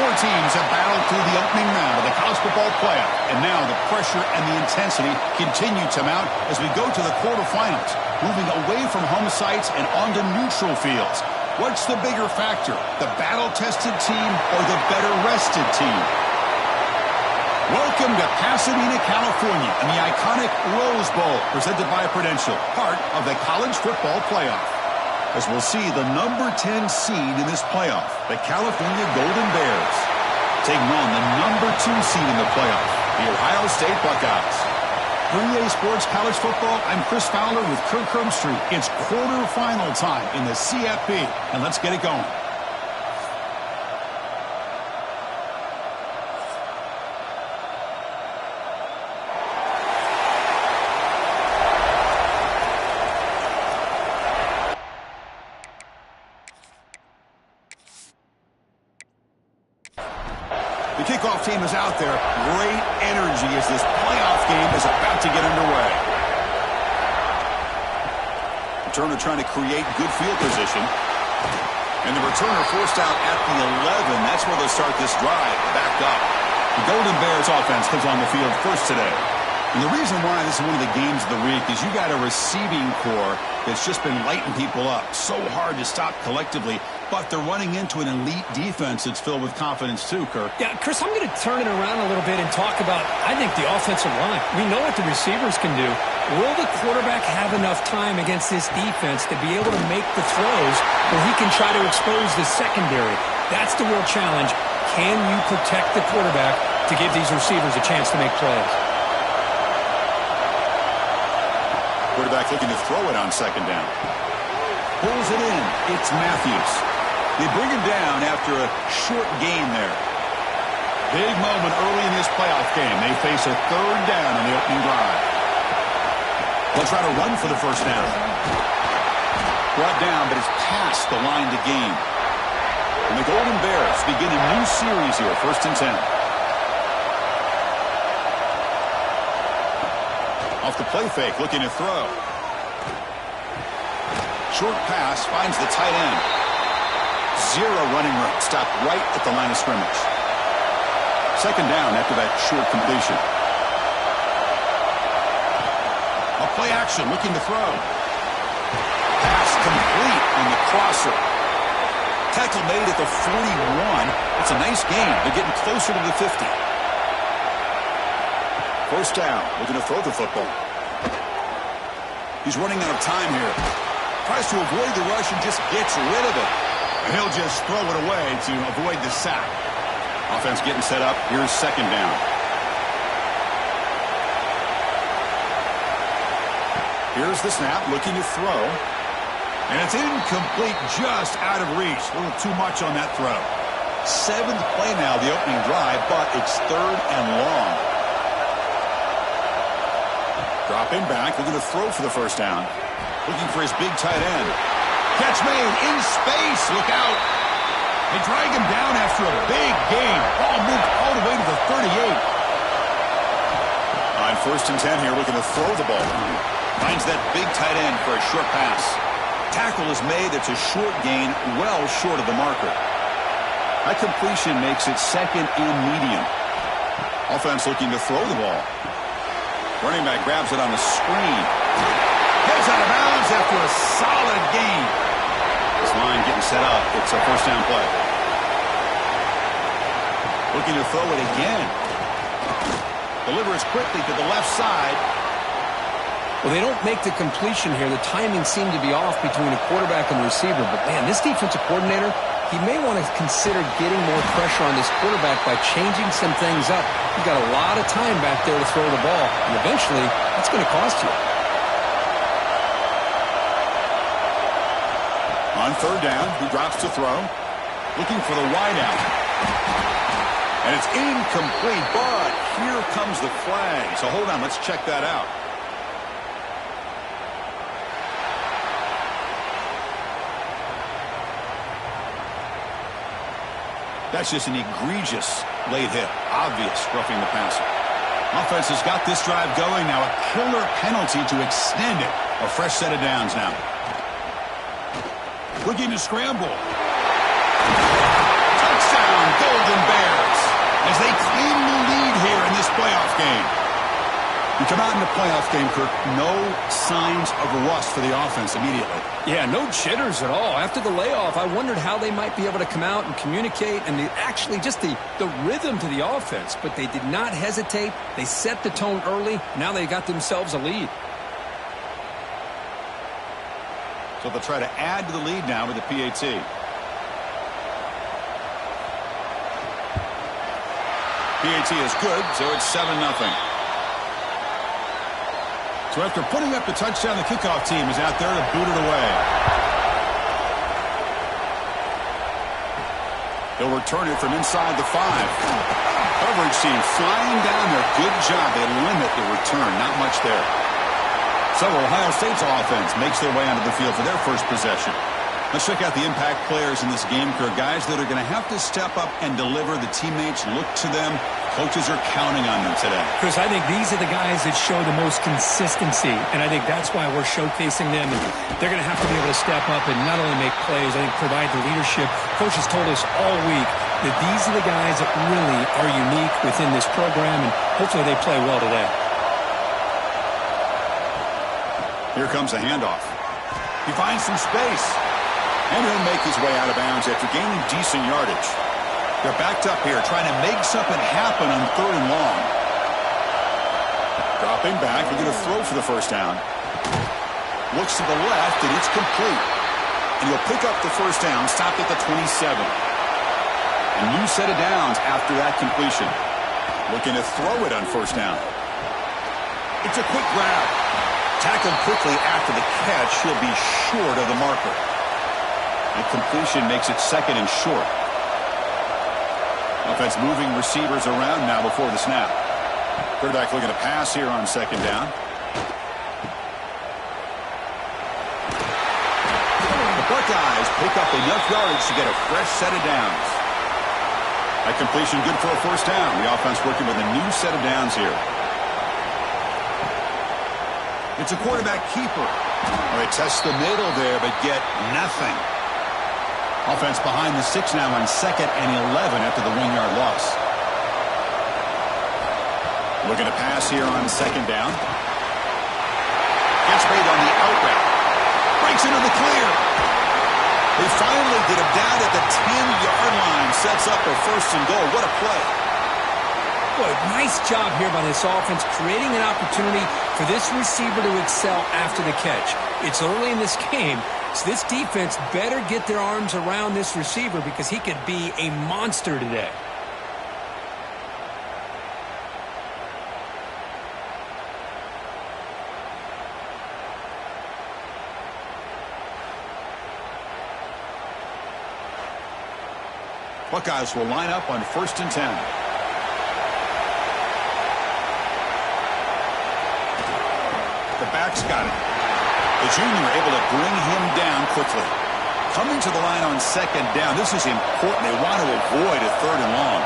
Four teams have battled through the opening round of the college football playoff, and now the pressure and the intensity continue to mount as we go to the quarterfinals, moving away from home sites and onto neutral fields. What's the bigger factor, the battle-tested team or the better-rested team? Welcome to Pasadena, California, and the iconic Rose Bowl, presented by Prudential, part of the college football playoff. As we'll see the number 10 seed in this playoff, the California Golden Bears, taking on the number 2 seed in the playoff, the Ohio State Buckeyes. For EA Sports College Football, I'm Chris Fowler with Kirk Herbstreit. It's quarterfinal time in the CFP, and let's get it going. The kickoff team is out there. Great energy as this playoff game is about to get underway. Returner trying to create good field position. And the returner forced out at the 11. That's where they'll start this drive. Back up. The Golden Bears offense comes on the field first today. And the reason why this is one of the games of the week is you got a receiving core that's just been lighting people up. So hard to stop collectively, but they're running into an elite defense that's filled with confidence too, Kirk. Yeah, Chris, I'm going to turn it around a little bit and talk about, I think, the offensive line. We know what the receivers can do. Will the quarterback have enough time against this defense to be able to make the throws where he can try to expose the secondary? That's the real challenge. Can you protect the quarterback to give these receivers a chance to make plays? Quarterback looking to throw it on second down. Pulls it in. It's Matthews. They bring him down after a short gain there. Big moment early in this playoff game. They face a third down in the opening drive. They'll try to run for the first down. Brought down, but it's past the line to gain. And the Golden Bears begin a new series here, 1st and 10. Off the play fake, looking to throw. Short pass finds the tight end. Zero running room. Stopped right at the line of scrimmage. Second down after that short completion. A play action, looking to throw. Pass complete on the crosser. Tackle made at the 41. It's a nice gain. They're getting closer to the 50. First down, looking to throw the football. He's running out of time here. Tries to avoid the rush and just gets rid of it. And he'll just throw it away to avoid the sack. Offense getting set up. Here's second down. Here's the snap, looking to throw. And it's incomplete, just out of reach. A little too much on that throw. 7th play now, the opening drive, but it's 3rd and long. Dropping back, looking to throw for the first down. Looking for his big tight end. Catch made in space. Look out. They drag him down after a big gain. Ball moved all the way to the 38. On 1st and 10 here, looking to throw the ball. Finds that big tight end for a short pass. Tackle is made. It's a short gain, well short of the marker. That completion makes it 2nd and medium. Offense looking to throw the ball. Running back grabs it on the screen. Goes out of bounds after a solid gain. This line getting set up. It's a first down play. Looking to throw it again. Delivers quickly to the left side. Well, they don't make the completion here. The timing seemed to be off between a quarterback and the receiver. But, man, this defensive coordinator, he may want to consider getting more pressure on this quarterback by changing some things up. You've got a lot of time back there to throw the ball, and eventually that's going to cost you. On 3rd down, he drops to throw. Looking for the wideout. And it's incomplete, but here comes the flag. So hold on, let's check that out. That's just an egregious late hit. Obvious roughing the passer. Offense has got this drive going now. A killer penalty to extend it. A fresh set of downs now. Looking to scramble. Touchdown, Golden Bears as they claim the lead here in this playoff game. You come out in the playoff game, Kirk, no signs of rust for the offense immediately. Yeah, no jitters at all. After the layoff, I wondered how they might be able to come out and communicate and actually just the rhythm to the offense. But they did not hesitate. They set the tone early. Now they got themselves a lead. So they'll try to add to the lead now with the PAT. PAT is good, so it's 7-0. So after putting up the touchdown, the kickoff team is out there to boot it away. They'll return it from inside the 5. Coverage team flying down there. Good job. They limit the return. Not much there. So Ohio State's offense makes their way onto the field for their first possession. Let's check out the impact players in this game, Kirk. Guys that are going to have to step up and deliver. The teammates look to them. Coaches are counting on them today. Chris, I think these are the guys that show the most consistency, and I think that's why we're showcasing them. And they're going to have to be able to step up and not only make plays, I think provide the leadership. Coaches told us all week that these are the guys that really are unique within this program, and hopefully they play well today. Here comes a handoff. He finds some space. And he'll make his way out of bounds after gaining decent yardage. They're backed up here, trying to make something happen on 3rd and long. Dropping back, they're going to throw for the first down. Looks to the left, and it's complete. And he'll pick up the first down, stopped at the 27. A new set of downs after that completion. Looking to throw it on first down. It's a quick grab. Tackled quickly after the catch. He'll be short of the marker. And completion makes it 2nd and short. Offense moving receivers around now before the snap. Quarterback looking to pass here on 2nd down. The Buckeyes pick up enough yardage to get a fresh set of downs. That completion good for a first down. The offense working with a new set of downs here. It's a quarterback keeper. Well, they test the middle there, but get nothing. Offense behind the 6 now on 2nd and 11 after the 1-yard loss. Looking to pass here on 2nd down. Gets made on the out route. Breaks into the clear. They finally get him down at the 10-yard line. Sets up a 1st and goal. What a play. Boy, nice job here by this offense, creating an opportunity for this receiver to excel after the catch. It's early in this game, so this defense better get their arms around this receiver because he could be a monster today. Buckeyes will line up on 1st and 10. The back's got it. The junior able to bring him down quickly. Coming to the line on 2nd down. This is important. They want to avoid a 3rd and long.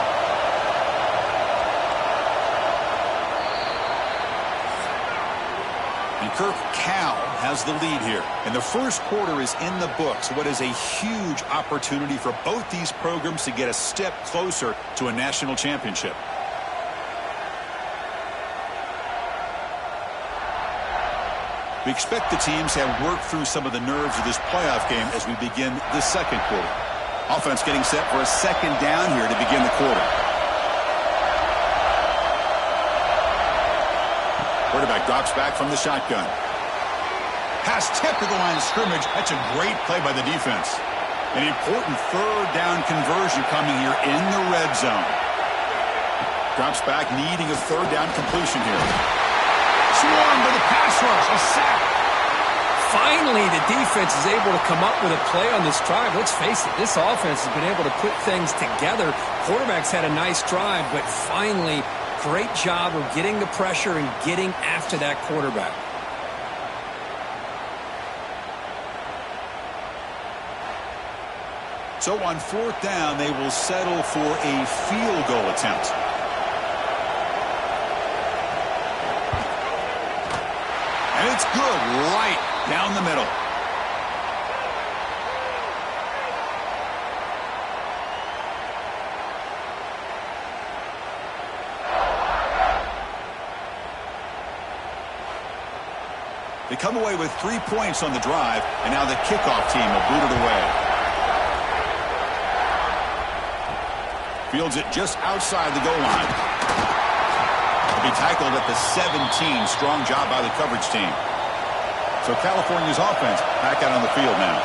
And Kirk, Cal has the lead here. And the first quarter is in the books. What is a huge opportunity for both these programs to get a step closer to a national championship. We expect the teams to have worked through some of the nerves of this playoff game as we begin the 2nd quarter. Offense getting set for a 2nd down here to begin the quarter. Quarterback drops back from the shotgun. Pass tipped to the line of scrimmage. That's a great play by the defense. An important 3rd down conversion coming here in the red zone. Drops back, needing a 3rd down completion here. Swarmed by the pass rush. A sack. Finally, the defense is able to come up with a play on this drive. Let's face it, this offense has been able to put things together. Quarterback's had a nice drive, but finally, great job of getting the pressure and getting after that quarterback. So on 4th down, they will settle for a field goal attempt. And it's good right down the middle. They come away with 3 points on the drive, and now the kickoff team will boot it away. Fields it just outside the goal line. He'll be tackled at the 17. Strong job by the coverage team. So California's offense back out on the field now.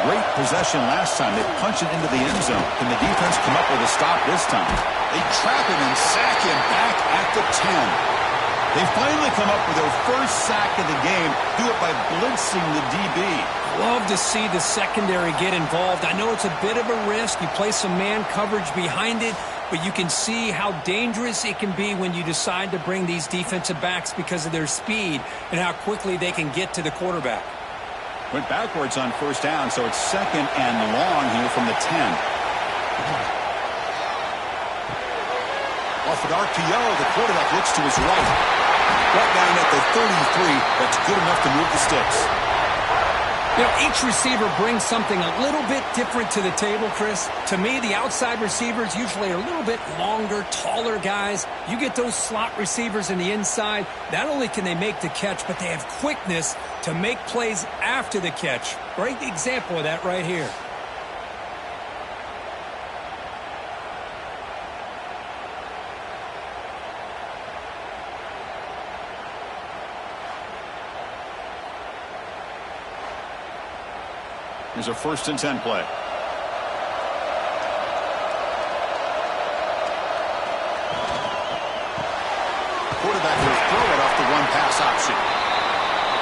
Great possession last time. They punch it into the end zone. Can the defense come up with a stop this time? They trap him and sack him back at the 10. They finally come up with their first sack of the game. Do it by blitzing the DB. Love to see the secondary get involved. I know it's a bit of a risk. You play some man coverage behind it, but you can see how dangerous it can be when you decide to bring these defensive backs because of their speed and how quickly they can get to the quarterback. Went backwards on first down, so it's second and long here from the 10. Off an RPO, the quarterback looks to his right. Right down at the 33, that's good enough to move the sticks. You know, each receiver brings something a little bit different to the table, Chris. To me, the outside receivers usually are a little bit longer, taller guys. You get those slot receivers in the inside, not only can they make the catch, but they have quickness to make plays after the catch. Great example of that right here. Here's a 1st and 10 play. Quarterback will throw it off the one pass option.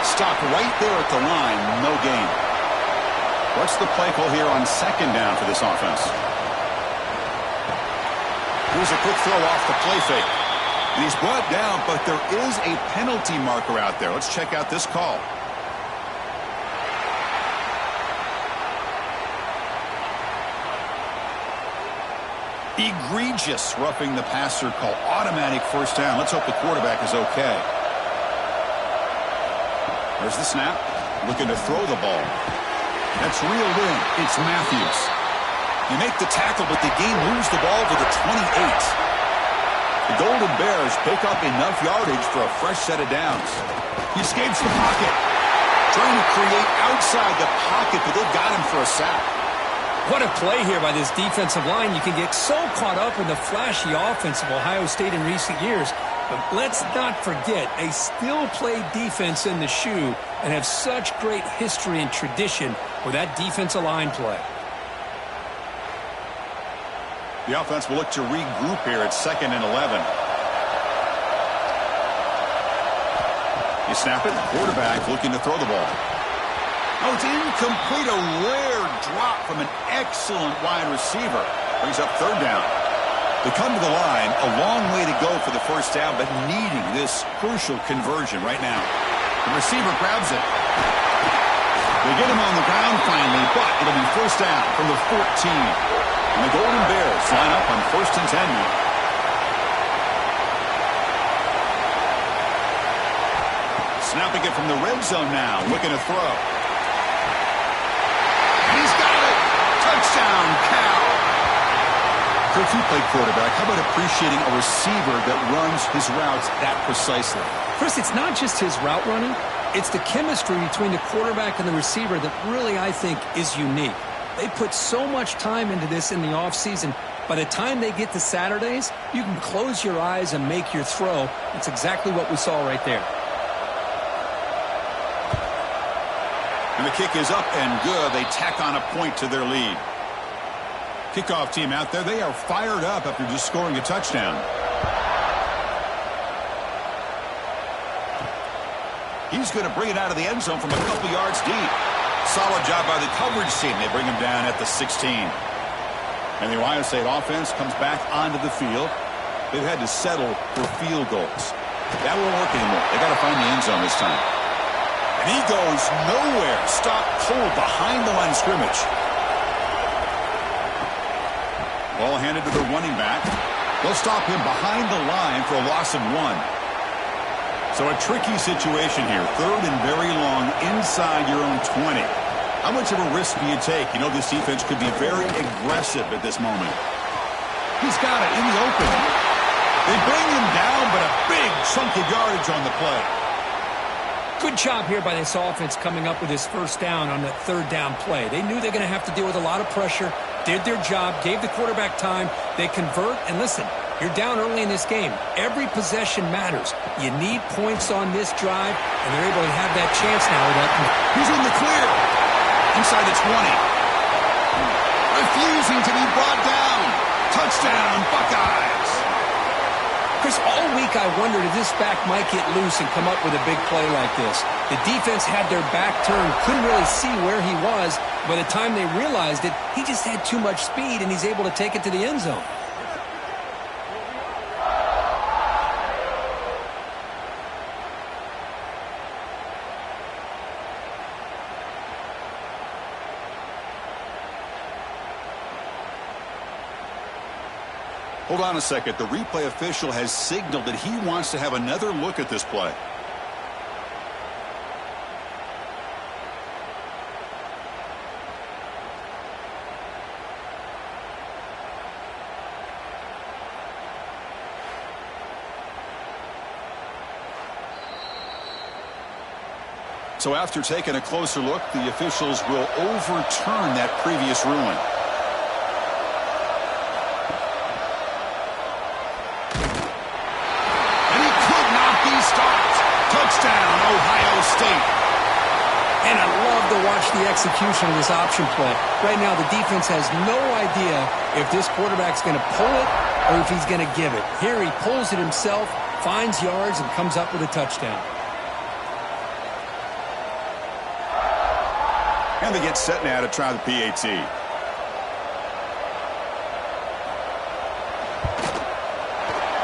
Stopped right there at the line. No gain. What's the play call here on 2nd down for this offense? Here's a quick throw off the play fake. And he's brought down, but there is a penalty marker out there. Let's check out this call. Egregious roughing the passer call. Automatic 1st down. Let's hope the quarterback is okay. There's the snap. Looking to throw the ball. That's reeled in. It's Matthews. You make the tackle, but the game moves the ball to the 28. The Golden Bears pick up enough yardage for a fresh set of downs. He escapes the pocket. Trying to create outside the pocket, but they've got him for a sack. What a play here by this defensive line. You can get so caught up in the flashy offense of Ohio State in recent years. But let's not forget, they still play defense in the shoe and have such great history and tradition with that defensive line play. The offense will look to regroup here at 2nd and 11. You snap it. Quarterback looking to throw the ball. Oh, it's incomplete. A rare drop from an excellent wide receiver. Brings up 3rd down. They come to the line. A long way to go for the 1st down, but needing this crucial conversion right now. The receiver grabs it. They get him on the ground finally, but it'll be 1st down from the 14. And the Golden Bears line up on 1st and 10 now. Snapping it from the red zone now. Looking to throw. He's got it. Touchdown, Cal. If you play quarterback, how about appreciating a receiver that runs his routes that precisely? Chris, it's not just his route running. It's the chemistry between the quarterback and the receiver that really, I think, is unique. They put so much time into this in the offseason. By the time they get to Saturdays, you can close your eyes and make your throw. That's exactly what we saw right there. And the kick is up and good. They tack on a point to their lead. Kickoff team out there, they are fired up after just scoring a touchdown. He's going to bring it out of the end zone from a couple yards deep. Solid job by the coverage team. They bring him down at the 16. And the Ohio State offense comes back onto the field. They've had to settle for field goals. That won't work anymore. They got to find the end zone this time. And he goes nowhere. Stopped cold behind the line of scrimmage. Ball handed to the running back. They'll stop him behind the line for a loss of 1. So a tricky situation here. 3rd and very long inside your own 20. How much of a risk do you take? You know this defense could be very aggressive at this moment. He's got it in the open. They bring him down, but a big chunk of yardage on the play. Good job here by this offense coming up with this first down on that third down play. They knew they're going to have to deal with a lot of pressure, did their job, gave the quarterback time. They convert, and listen, you're down early in this game. Every possession matters. You need points on this drive, and they're able to have that chance now. He's in the clear. Inside the 20. Refusing to be brought down. Touchdown, Buckeyes. Chris, all week I wondered if this back might get loose and come up with a big play like this. The defense had their back turned, couldn't really see where he was. By the time they realized it, he just had too much speed, and he's able to take it to the end zone. Hold on a second. The replay official has signaled that he wants to have another look at this play. So after taking a closer look, the officials will overturn that previous ruling. Touchdown, Ohio State. And I love to watch the execution of this option play. Right now, the defense has no idea if this quarterback's going to pull it or if he's going to give it. Here he pulls it himself, finds yards, and comes up with a touchdown. And they get set now to try the PAT.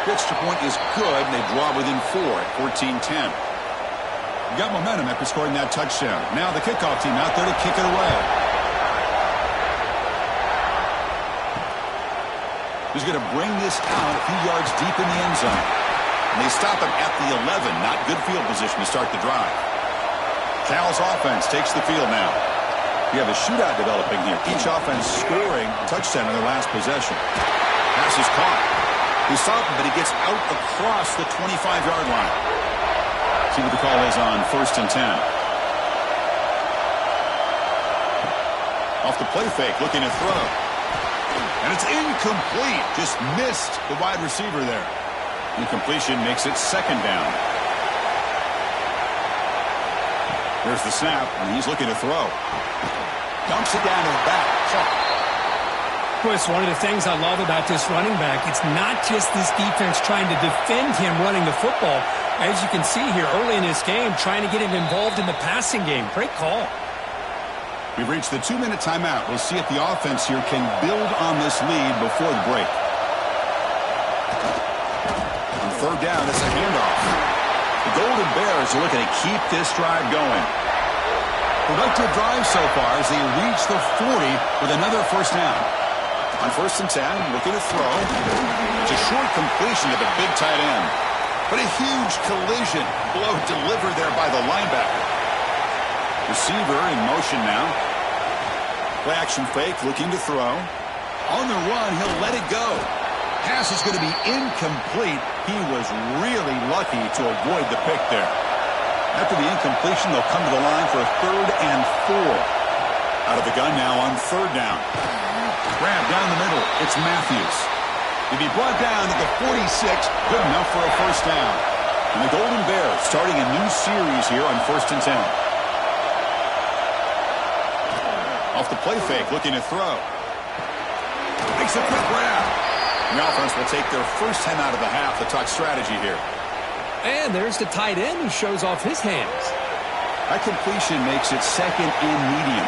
Pitch to point is good, and they draw within 4 at 14-10. Got momentum after scoring that touchdown. Now the kickoff team out there to kick it away. He's going to bring this out a few yards deep in the end zone. And they stop him at the 11. Not good field position to start the drive. Cal's offense takes the field now. You have a shootout developing here. Each offense scoring a touchdown in their last possession. Pass is caught. He stopped him, but he gets out across the 25-yard line. See what the call is on 1st and 10. Off the play fake, looking to throw. And it's incomplete. Just missed the wide receiver there. Incompletion makes it 2nd down. There's the snap, and he's looking to throw. Dumps it down to the back. Caught. It's one of the things I love about this running back. It's not just this defense trying to defend him running the football. As you can see here early in this game, trying to get him involved in the passing game. Great call. We've reached the 2-minute timeout. We'll see if the offense here can build on this lead before the break. On 3rd down, it's a handoff. The Golden Bears are looking to keep this drive going. Productive drive so far as they reach the 40 with another 1st down. On 1st and 10, looking to throw. It's a short completion to the big tight end. But a huge collision blow delivered there by the linebacker. Receiver in motion now. Play action fake, looking to throw. On the run, he'll let it go. Pass is going to be incomplete. He was really lucky to avoid the pick there. After the incompletion, they'll come to the line for a 3rd and 4. Out of the gun now on 3rd down. Grab down the middle. It's Matthews. He'll be brought down at the 46. Good enough for a 1st down. And the Golden Bears starting a new series here on 1st and 10. Off the play fake, looking to throw. Makes a quick grab. The offense will take their first time out of the half to talk strategy here. And there's the tight end who shows off his hands. That completion makes it 2nd and medium.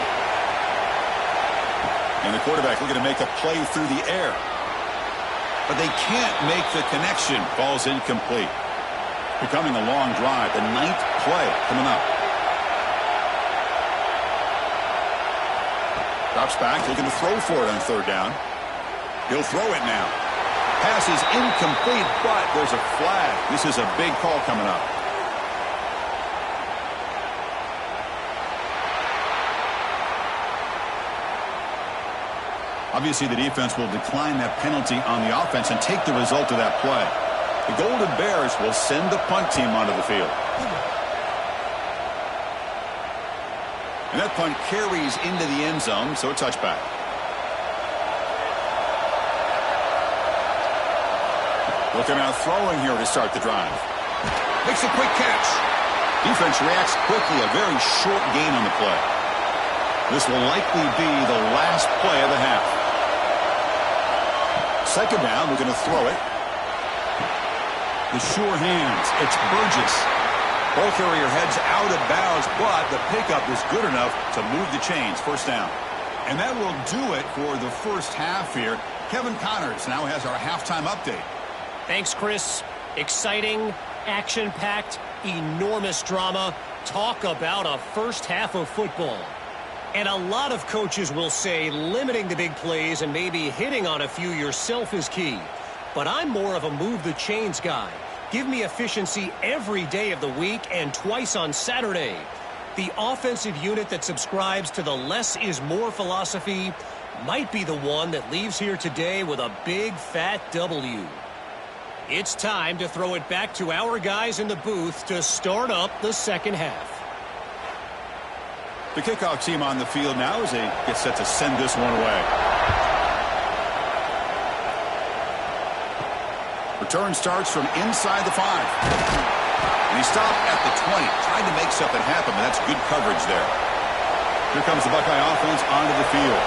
And the quarterback looking to make a play through the air. But they can't make the connection. Ball's incomplete. Becoming a long drive. The 9th play coming up. Drops back, looking to throw for it on 3rd down. He'll throw it now. Pass is incomplete, but there's a flag. This is a big call coming up. Obviously, the defense will decline that penalty on the offense and take the result of that play. The Golden Bears will send the punt team onto the field. And that punt carries into the end zone, so a touchback. Looking out throwing here to start the drive. Makes a quick catch. Defense reacts quickly, a very short gain on the play. This will likely be the last play of the half. Second down, we're going to throw it. The sure hands, it's Burgess. Ball carrier heads out of bounds, but the pickup was good enough to move the chains. First down. And that will do it for the first half here. Kevin Connors now has our halftime update. Thanks, Chris. Exciting, action-packed, enormous drama. Talk about a first half of football. And a lot of coaches will say limiting the big plays and maybe hitting on a few yourself is key. But I'm more of a move the chains guy. Give me efficiency every day of the week and twice on Saturday. The offensive unit that subscribes to the less is more philosophy might be the one that leaves here today with a big fat W. It's time to throw it back to our guys in the booth to start up the second half. The kickoff team on the field now as they get set to send this one away. Return starts from inside the 5. And he stopped at the 20, trying to make something happen, but that's good coverage there. Here comes the Buckeye offense onto the field.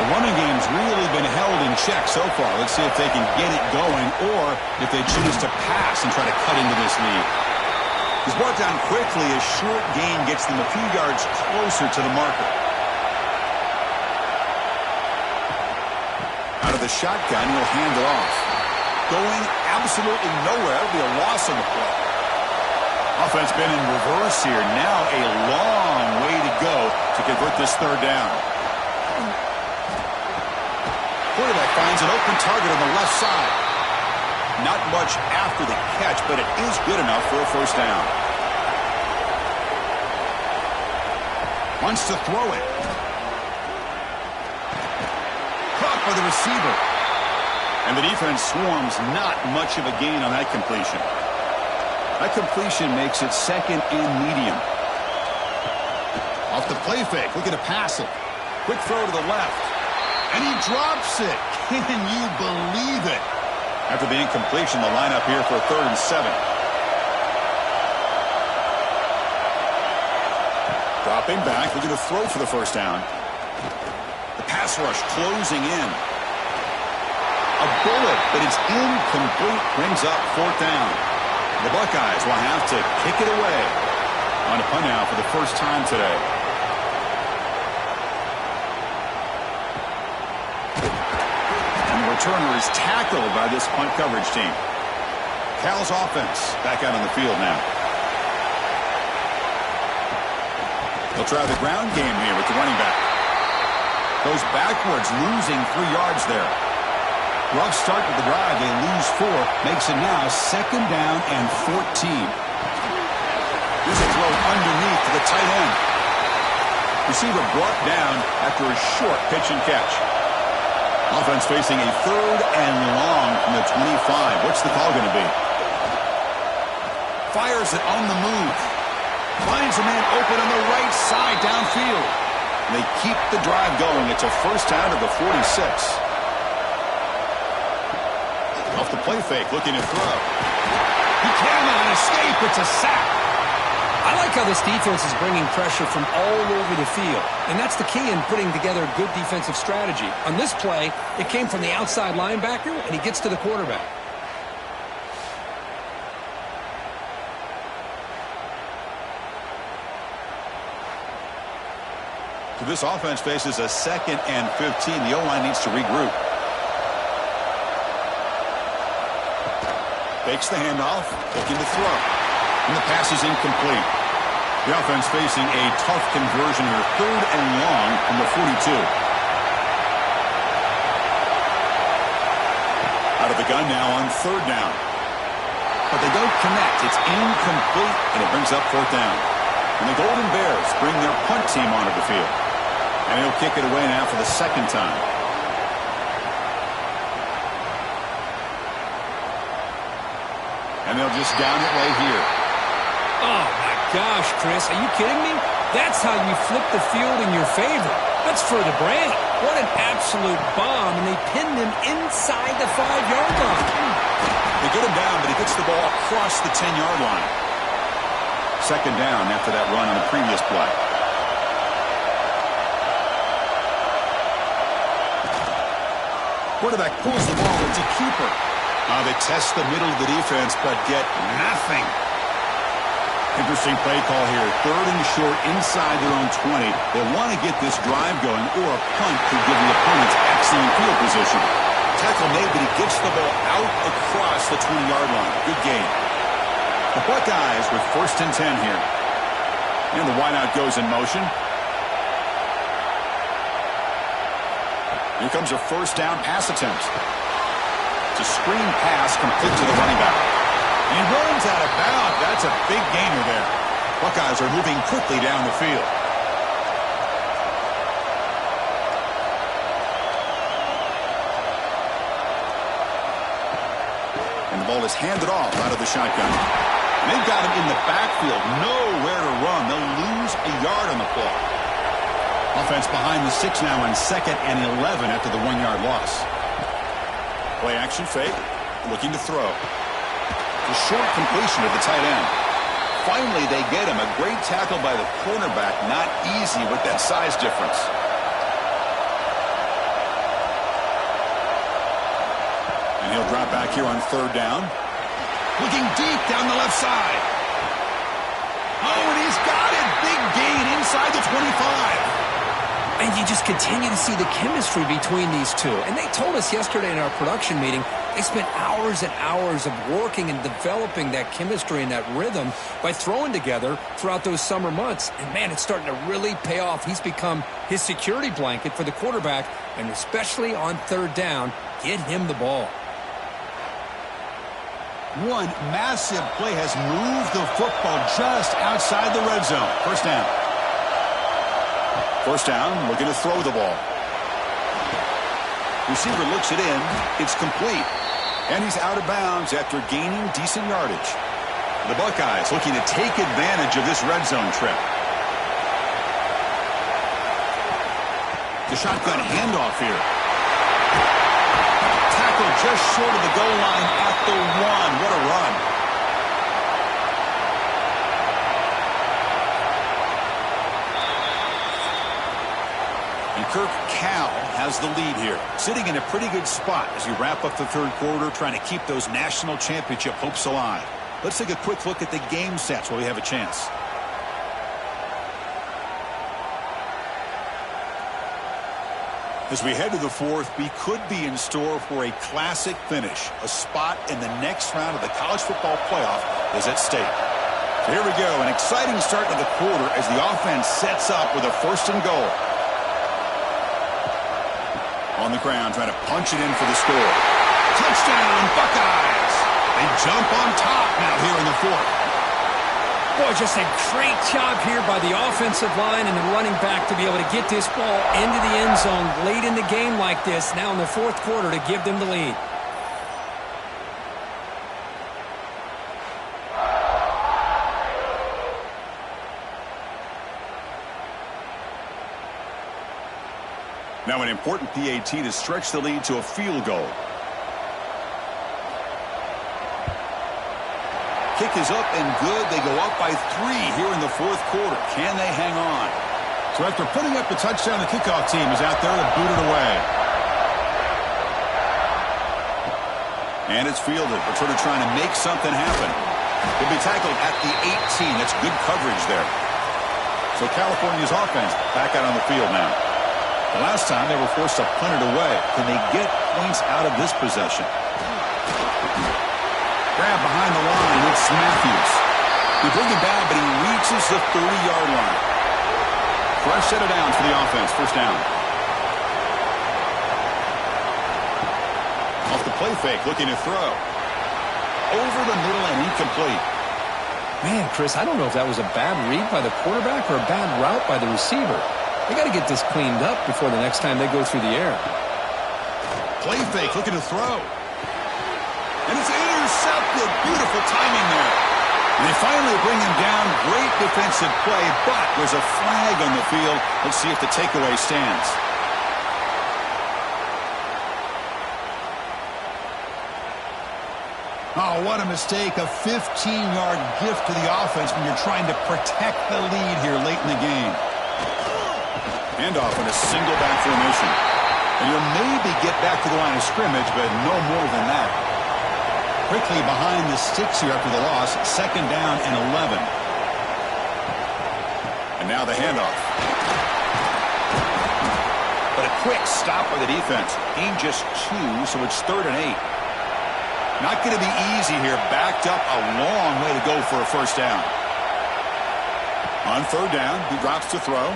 The running game's really been held in check so far. Let's see if they can get it going or if they choose to pass and try to cut into this lead. He's brought down quickly. A short gain gets them a few yards closer to the marker. Out of the shotgun, he'll hand it off. Going absolutely nowhere. It'll be a loss on the play. Offense been in reverse here. Now a long way to go to convert this third down. Quarterback finds an open target on the left side. Not much after the catch, but it is good enough for a first down. Wants to throw it. Caught by the receiver. And the defense swarms, not much of a gain on that completion. That completion makes it second and medium. Off the play fake, looking to pass it. Quick throw to the left. And he drops it. Can you believe it? After the incompletion, the lineup here for 3rd and 7. Dropping back, looking to throw for the first down. The pass rush closing in. A bullet, but it's incomplete, brings up 4th down. The Buckeyes will have to kick it away on a punt now for the first time today. Returner is tackled by this punt coverage team. Cal's offense back out on the field now. They'll try the ground game here with the running back. Goes backwards, losing 3 yards there. Rough start to the drive. They lose 4. Makes it now 2nd down and 14. Here's a throw underneath to the tight end. Receiver brought down after a short pitch and catch. Offense facing a 3rd and long from the 25. What's the call going to be? Fires it on the move. Finds a man open on the right side downfield. They keep the drive going. It's a first down at the 46. Off the play fake, looking to throw. He cannot escape. It's a sack. I like how this defense is bringing pressure from all over the field. And that's the key in putting together a good defensive strategy. On this play, it came from the outside linebacker, and he gets to the quarterback. So this offense faces a 2nd and 15. The O-line needs to regroup. Fakes the handoff, looking to throw. And the pass is incomplete. The offense facing a tough conversion here. 3rd and long from the 42. Out of the gun now on 3rd down. But they don't connect. It's incomplete, and it brings up 4th down. And the Golden Bears bring their punt team onto the field. And he'll kick it away now for the 2nd time. And they'll just down it right here. Oh, my gosh, Chris. Are you kidding me? That's how you flip the field in your favor. That's for the brand. What an absolute bomb, and they pinned him inside the 5-yard line. They get him down, but he gets the ball across the 10-yard line. Second down after that run on the previous play. Quarterback pulls the ball. It's a keeper. They test the middle of the defense, but get nothing. Interesting play call here. Third and short inside their own 20. They want to get this drive going, or a punt could give the opponents excellent field position. Tackle made, but he gets the ball out across the 20-yard line. Good game. The Buckeyes with 1st and 10 here. And the wideout goes in motion. Here comes a first down pass attempt. It's a screen pass complete to the running back. He runs out of bounds. That's a big gainer there. Buckeyes are moving quickly down the field. And the ball is handed off out of the shotgun. And they've got him in the backfield. Nowhere to run. They'll lose a yard on the play. Offense behind the 6 now on 2nd and 11 after the 1-yard loss. Play action fake. Looking to throw. The short completion to the tight end. Finally, they get him. A great tackle by the cornerback. Not easy with that size difference. And he'll drop back here on 3rd down. Looking deep down the left side. Oh, and he's got it. Big gain inside the 25. And you just continue to see the chemistry between these two. And they told us yesterday in our production meeting, they spent hours and hours of working and developing that chemistry and that rhythm by throwing together throughout those summer months. And, man, it's starting to really pay off. He's become his security blanket for the quarterback, and especially on 3rd down, get him the ball. One massive play has moved the football just outside the red zone. First down. First down, looking to throw the ball. Receiver looks it in. It's complete. And he's out of bounds after gaining decent yardage. The Buckeyes looking to take advantage of this red zone trip. The shotgun handoff here. Tackle just short of the goal line at the 1. What a run. Kirk Cal has the lead here, sitting in a pretty good spot as you wrap up the 3rd quarter, trying to keep those national championship hopes alive. Let's take a quick look at the game stats while we have a chance. As we head to the 4th, we could be in store for a classic finish. A spot in the next round of the college football playoff is at stake. So here we go, an exciting start to the quarter as the offense sets up with a 1st and goal. On the ground, trying to punch it in for the score. Touchdown, Buckeyes! They jump on top now here in the 4th. Boy, just a great job here by the offensive line and the running back to be able to get this ball into the end zone late in the game like this, now in the 4th quarter, to give them the lead. Now an important PAT to stretch the lead to a field goal. Kick is up and good. They go up by 3 here in the 4th quarter. Can they hang on? So after putting up the touchdown, the kickoff team is out there to boot it away. And it's fielded. They're sort of trying to make something happen. He'll be tackled at the 18. That's good coverage there. So California's offense back out on the field now. The last time they were forced to punt it away. Can they get points out of this possession? Grab behind the line. It's Matthews. They bring him down, but he reaches the 30-yard line. Fresh set of downs for the offense. First down. Off the play fake, looking to throw. Over the middle and incomplete. Man, Chris, I don't know if that was a bad read by the quarterback or a bad route by the receiver. They got to get this cleaned up before the next time they go through the air. Play fake, looking to throw. And it's intercepted. Beautiful timing there. They finally bring him down. Great defensive play, but there's a flag on the field. Let's see if the takeaway stands. Oh, what a mistake. A 15-yard gift to the offense when you're trying to protect the lead here late in the game. Handoff in a single back formation. And you'll maybe get back to the line of scrimmage, but no more than that. Quickly behind the sticks here after the loss. 2nd down and 11. And now the handoff. But a quick stop by the defense. Gain just 2, so it's 3rd and 8. Not going to be easy here. Backed up a long way to go for a 1st down. On 3rd down, he drops to throw.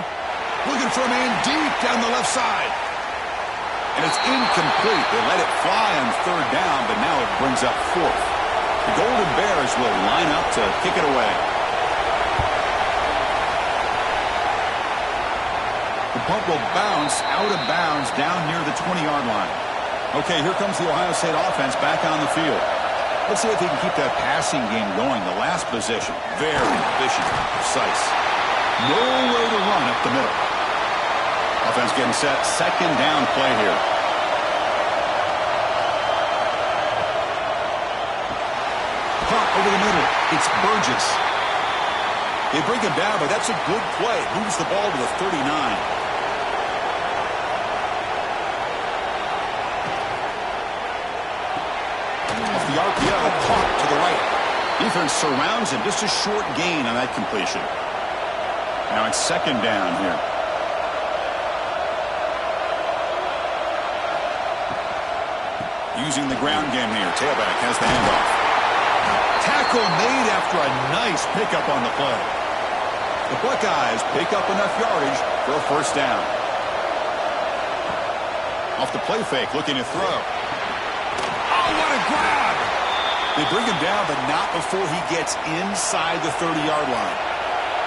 Looking for a man deep down the left side. And it's incomplete. They let it fly on 3rd down, but now it brings up 4th. The Golden Bears will line up to kick it away. The punt will bounce out of bounds down near the 20-yard line. Okay, here comes the Ohio State offense back on the field. Let's see if he can keep that passing game going. The last possession, very efficient, precise. Nowhere to run up the middle. Offense getting set. 2nd down play here. Punt over the middle. It's Burgess. They bring him down, but that's a good play. Moves the ball to the 39. Off the RPO, punt to the right. Defense surrounds him. Just a short gain on that completion. Now it's 2nd down here. Using the ground game here. Tailback has the handoff. Tackle made after a nice pickup on the play. The Buckeyes pick up enough yardage for a 1st down. Off the play fake, looking to throw. Oh, what a grab! They bring him down, but not before he gets inside the 30-yard line.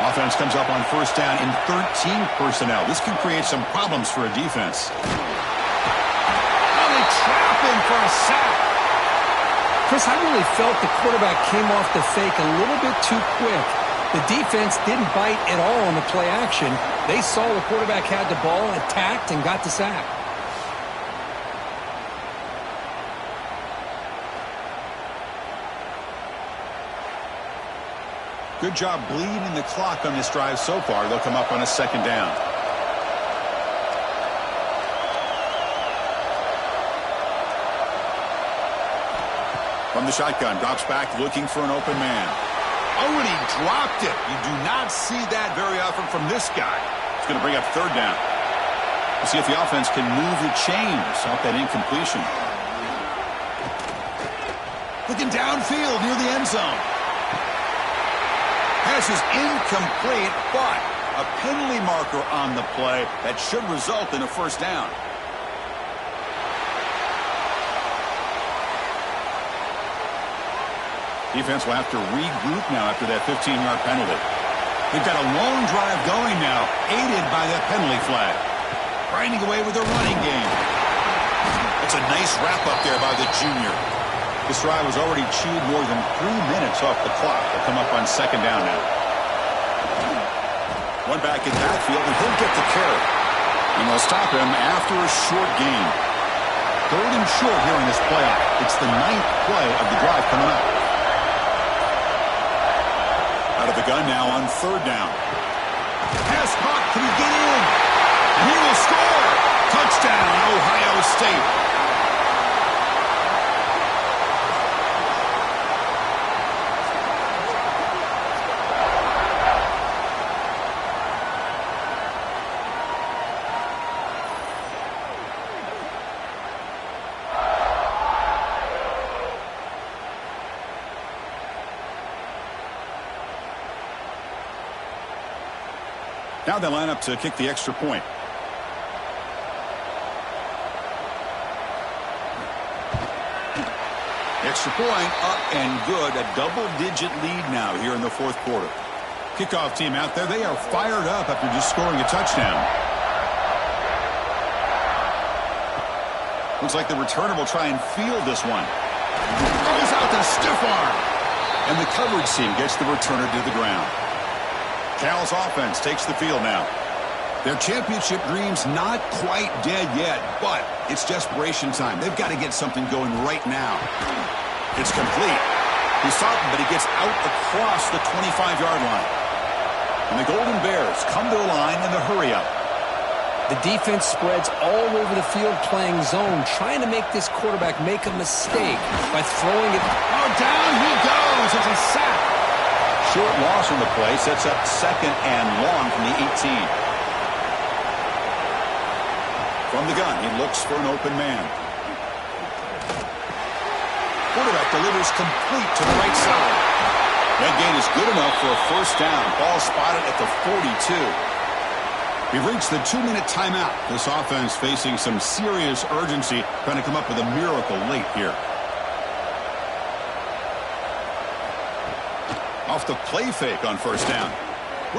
Offense comes up on 1st down in 13 personnel. This can create some problems for a defense. Oh, they trap him for a sack. Chris, I really felt the quarterback came off the fake a little bit too quick. The defense didn't bite at all on the play action. They saw the quarterback had the ball, attacked, and got the sack. Good job bleeding the clock on this drive so far. They'll come up on a 2nd down. From the shotgun, drops back looking for an open man. Oh, and he dropped it. You do not see that very often from this guy. It's going to bring up 3rd down. We'll see if the offense can move the chains off that incompletion. Looking downfield near the end zone. Pass is incomplete, but a penalty marker on the play that should result in a 1st down. Defense will have to regroup now after that 15-yard penalty. They've got a long drive going now, aided by that penalty flag. Grinding away with their running game. That's a nice wrap-up there by the junior. This drive has already chewed more than 3 minutes off the clock. They'll come up on 2nd down now. One back in backfield, and he'll get the carry. And they'll stop him after a short gain. 3rd and short here in this playoff. It's the 9th play of the drive coming up. Out of the gun now on 3rd down. Pass caught. Can he get in? And he will score. Touchdown, Ohio State. Now they line up to kick the extra point. Extra point up and good. A double-digit lead now here in the 4th quarter. Kickoff team out there. They are fired up after just scoring a touchdown. Looks like the returner will try and field this one. Throws out the stiff arm. And the coverage team gets the returner to the ground. Cal's offense takes the field now. Their championship dream's not quite dead yet, but it's desperation time. They've got to get something going right now. It's complete. He saw it, but he gets out across the 25-yard line. And the Golden Bears come to the line in the hurry-up. The defense spreads all over the field playing zone, trying to make this quarterback make a mistake by throwing it. Oh, down he goes. It's a sack. Short loss on the play sets up 2nd and long from the 18. From the gun, he looks for an open man. Quarterback delivers complete to the right side. That gain is good enough for a first down. Ball spotted at the 42. We've reached the 2-minute timeout. This offense facing some serious urgency, trying to come up with a miracle late here. Off the play fake on first down.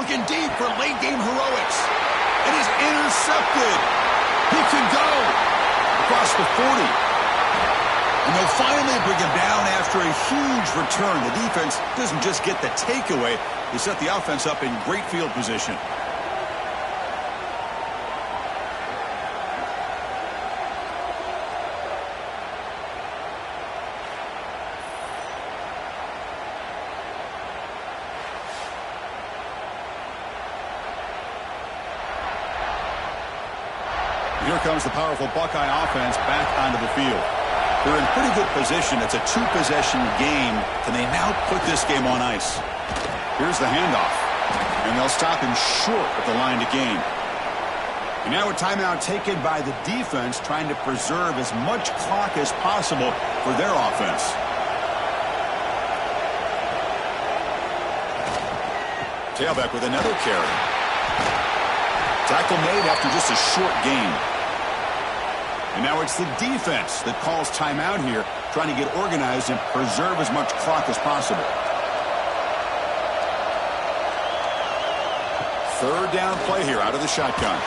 Looking deep for late-game heroics. It is intercepted. He can go across the 40. And they'll finally bring him down after a huge return. The defense doesn't just get the takeaway. They set the offense up in great field position. Here comes the powerful Buckeye offense back onto the field. They're in pretty good position. It's a 2-possession game. Can they now put this game on ice? Here's the handoff. And they'll stop him short of the line to gain. And now a timeout taken by the defense, trying to preserve as much clock as possible for their offense. Tailback with another carry. Tackle made after just a short gain. And now it's the defense that calls timeout here, trying to get organized and preserve as much clock as possible. Third down play here out of the shotgun.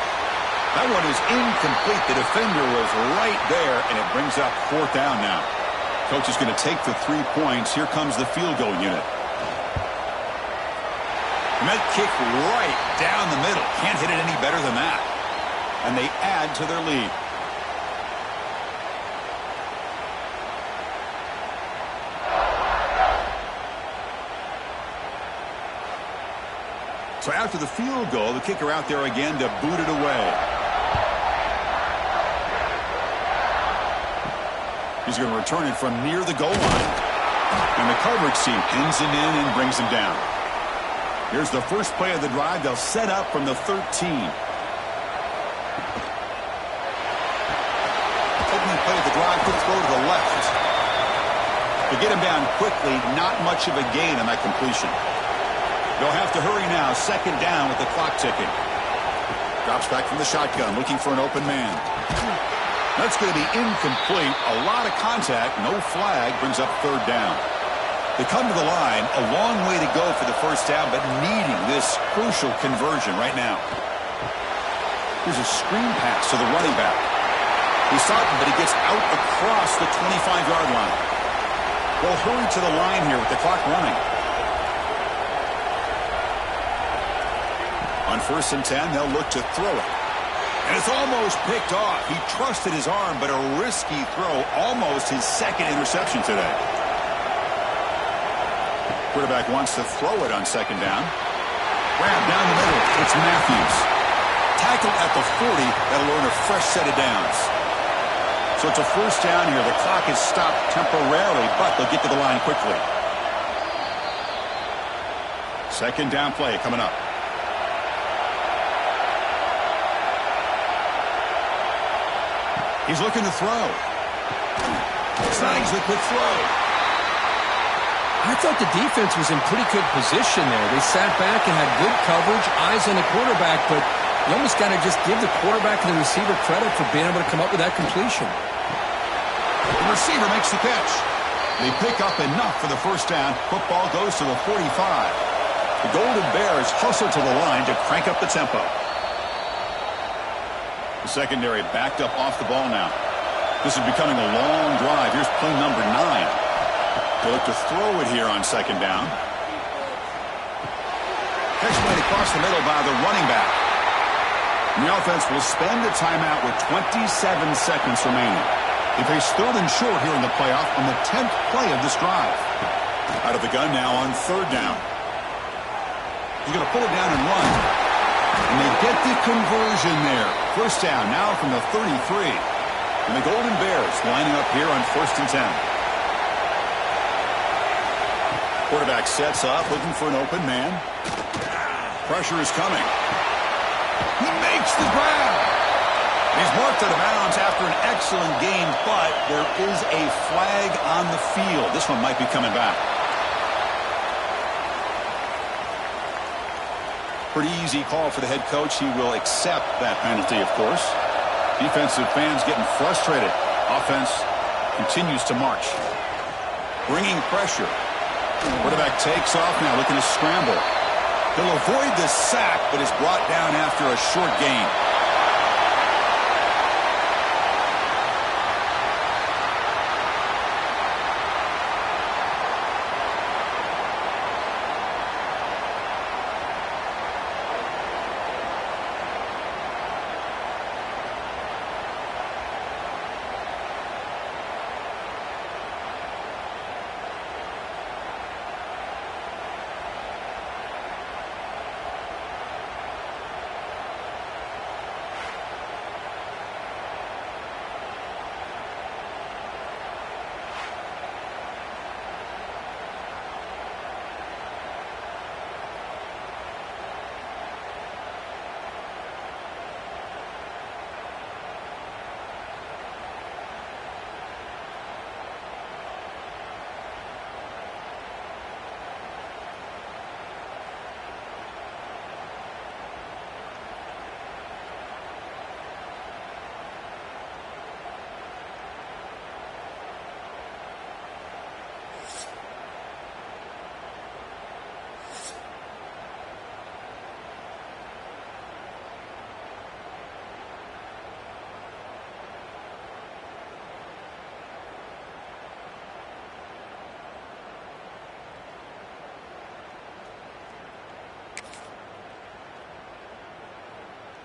That one is incomplete. The defender was right there, and it brings up 4th down now. Coach is going to take the 3 points. Here comes the field goal unit. And that kick right down the middle. Can't hit it any better than that. And they add to their lead. So after the field goal, the kicker out there again to boot it away. He's going to return it from near the goal line. And the coverage team pins him in and brings him down. Here's the first play of the drive. They'll set up from the 13. Opening play of the drive, quick throw to the left. To get him down quickly, not much of a gain on that completion. They'll have to hurry now. 2nd down with the clock ticking. Drops back from the shotgun, looking for an open man. That's going to be incomplete. A lot of contact, no flag, brings up 3rd down. They come to the line, a long way to go for the first down, but needing this crucial conversion right now. Here's a screen pass to the running back. He's stopping, but he gets out across the 25-yard line. They'll hurry to the line here with the clock running. On 1st and 10, they'll look to throw it. And it's almost picked off. He trusted his arm, but a risky throw, almost his 2nd interception today. Quarterback wants to throw it on 2nd down. Grab down the middle. It's Matthews. Tackle at the 40. That'll earn a fresh set of downs. So it's a first down here. The clock is stopped temporarily, but they'll get to the line quickly. 2nd down play coming up. He's looking to throw. Snags the quick throw. I thought the defense was in pretty good position there. They sat back and had good coverage, eyes on the quarterback, but you almost got to just give the quarterback and the receiver credit for being able to come up with that completion. The receiver makes the catch. They pick up enough for the first down. Football goes to the 45. The Golden Bears hustle to the line to crank up the tempo. The secondary backed up off the ball now. This is becoming a long drive. Here's play number 9. They look to throw it here on second down. Catch played across the middle by the running back. And the offense will spend a timeout with 27 seconds remaining. They face third and short here in the playoff on the 10th play of this drive. Out of the gun now on third down. He's going to pull it down and run. And they get the conversion there. First down now from the 33. And the Golden Bears lining up here on 1st and 10. Quarterback sets up, looking for an open man. Pressure is coming. He makes the grab. He's marked out of bounds after an excellent game, but there is a flag on the field. This one might be coming back. Pretty easy call for the head coach. He will accept that penalty, of course. Defensive fans getting frustrated. Offense continues to march. Bringing pressure. Quarterback takes off now, looking to scramble. He'll avoid the sack, but is brought down after a short gain.